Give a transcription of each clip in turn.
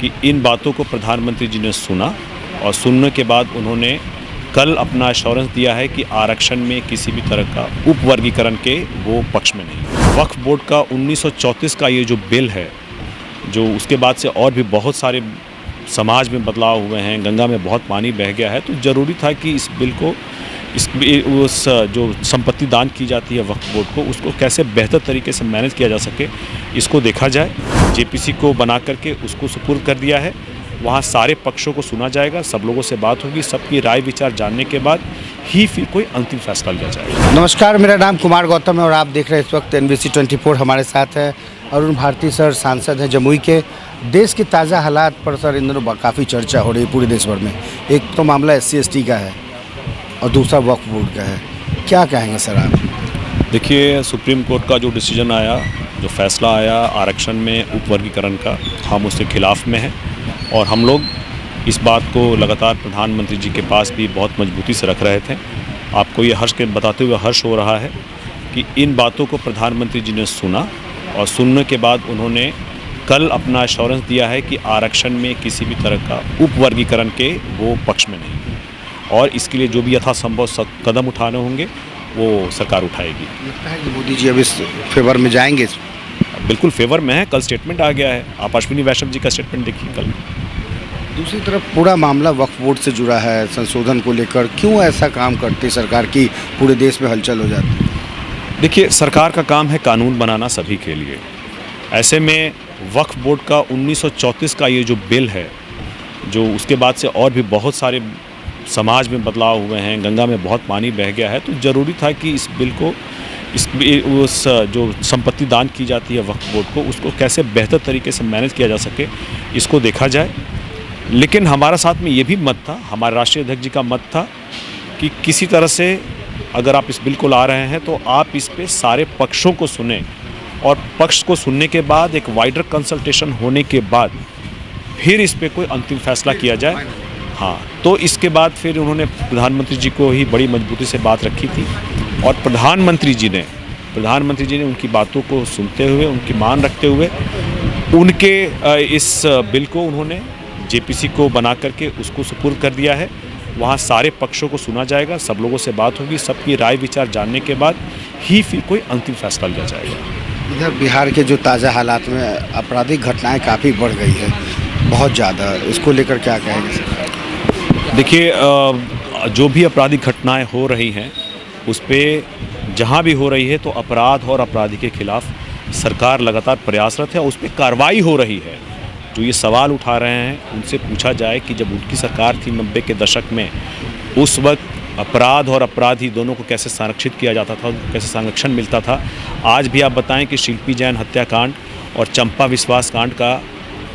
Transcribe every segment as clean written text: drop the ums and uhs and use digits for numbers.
कि इन बातों को प्रधानमंत्री जी ने सुना और सुनने के बाद उन्होंने कल अपना एश्योरेंस दिया है कि आरक्षण में किसी भी तरह का उपवर्गीकरण के वो पक्ष में नहीं। वक्फ बोर्ड का 1934 का ये जो बिल है, जो उसके बाद से और भी बहुत सारे समाज में बदलाव हुए हैं, गंगा में बहुत पानी बह गया है, तो ज़रूरी था कि इस बिल को उस जो संपत्ति दान की जाती है वक्फ बोर्ड को, उसको कैसे बेहतर तरीके से मैनेज किया जा सके, इसको देखा जाए। जेपीसी को बना करके उसको सुपुर्द कर दिया है। वहाँ सारे पक्षों को सुना जाएगा, सब लोगों से बात होगी, सबकी राय विचार जानने के बाद ही फिर कोई अंतिम फैसला लिया जाएगा। नमस्कार, मेरा नाम कुमार गौतम है और आप देख रहे हैं इस वक्त NBC 24। हमारे साथ है अरुण भारती सर, सांसद हैं जमुई के। देश के ताज़ा हालात पर सर इन दिनों काफ़ी चर्चा हो रही है पूरे देश भर में। एक तो मामला SC/ST का है और दूसरा वक्फ बोर्ड का है, क्या कहेंगे सर आप? देखिए, सुप्रीम कोर्ट का जो डिसीजन आया, जो फैसला आया आरक्षण में उपवर्गीकरण का, हम उसके खिलाफ़ में हैं और हम लोग इस बात को लगातार प्रधानमंत्री जी के पास भी बहुत मजबूती से रख रहे थे। आपको ये हर्ष के बताते हुए हर्ष हो रहा है कि इन बातों को प्रधानमंत्री जी ने सुना और सुनने के बाद उन्होंने कल अपना एश्योरेंस दिया है कि आरक्षण में किसी भी तरह का उपवर्गीकरण के वो पक्ष में नहीं, और इसके लिए जो भी यथासंभव कदम उठाने होंगे वो सरकार उठाएगी। लगता है कि मोदी जी अब इस फेवर में जाएंगे? बिल्कुल फेवर में है। कल स्टेटमेंट आ गया है, आप अश्विनी वैष्णव जी का स्टेटमेंट देखिए कल। दूसरी तरफ पूरा मामला वक्फ बोर्ड से जुड़ा है, संशोधन को लेकर क्यों ऐसा काम करती सरकार की पूरे देश में हलचल हो जाती है? देखिए, सरकार का काम है कानून बनाना सभी के लिए। ऐसे में वक्फ बोर्ड का 1934 का ये जो बिल है, जो उसके बाद से और भी बहुत सारे समाज में बदलाव हुए हैं, गंगा में बहुत पानी बह गया है, तो ज़रूरी था कि इस बिल को उस जो संपत्ति दान की जाती है वक्फ बोर्ड को, उसको कैसे बेहतर तरीके से मैनेज किया जा सके, इसको देखा जाए। लेकिन हमारा साथ में ये भी मत था, हमारे राष्ट्रीय अध्यक्ष जी का मत था कि किसी तरह से अगर आप इस बिल को ला रहे हैं तो आप इस पे सारे पक्षों को सुने और पक्ष को सुनने के बाद एक वाइडर कंसल्टेशन होने के बाद फिर इस पे कोई अंतिम फैसला किया जाए। हाँ, तो इसके बाद फिर उन्होंने प्रधानमंत्री जी को ही बड़ी मजबूती से बात रखी थी और प्रधानमंत्री जी ने उनकी बातों को सुनते हुए, उनकी मान रखते हुए, उनके इस बिल को उन्होंने जेपीसी को बना करके उसको सुपुर्द कर दिया है। वहाँ सारे पक्षों को सुना जाएगा, सब लोगों से बात होगी, सबकी राय विचार जानने के बाद ही फिर कोई अंतिम फैसला लिया जाएगा। इधर बिहार के जो ताज़ा हालात में आपराधिक घटनाएं काफ़ी बढ़ गई है, बहुत ज़्यादा, इसको लेकर क्या कहेंगे? देखिए, जो भी आपराधिक घटनाएं हो रही हैं उस पर जहाँ भी हो रही है तो अपराध और अपराधी के खिलाफ सरकार लगातार प्रयासरत है और उस पर कार्रवाई हो रही है। जो ये सवाल उठा रहे हैं उनसे पूछा जाए कि जब उनकी सरकार थी 90 के दशक में, उस वक्त अपराध और अपराधी दोनों को कैसे संरक्षित किया जाता था, कैसे संरक्षण मिलता था। आज भी आप बताएं कि शिल्पी जैन हत्याकांड और चंपा विश्वास कांड का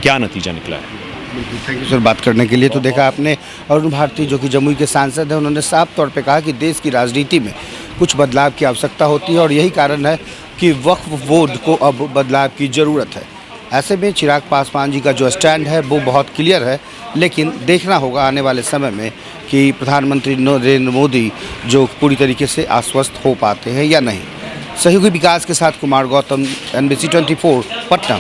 क्या नतीजा निकला है। बिल्कुल, थैंक यू सर बात करने के लिए। तो देखा आपने अरुण भारती जो कि जमुई के सांसद हैं, उन्होंने साफ तौर पे कहा कि देश की राजनीति में कुछ बदलाव की आवश्यकता होती है और यही कारण है कि वक्फ बोर्ड को अब बदलाव की ज़रूरत है। ऐसे में चिराग पासवान जी का जो स्टैंड है वो बहुत क्लियर है, लेकिन देखना होगा आने वाले समय में कि प्रधानमंत्री नरेंद्र मोदी जो पूरी तरीके से आश्वस्त हो पाते हैं या नहीं। सहयोगी विकास के साथ कुमार गौतम, NBC 24 पटना।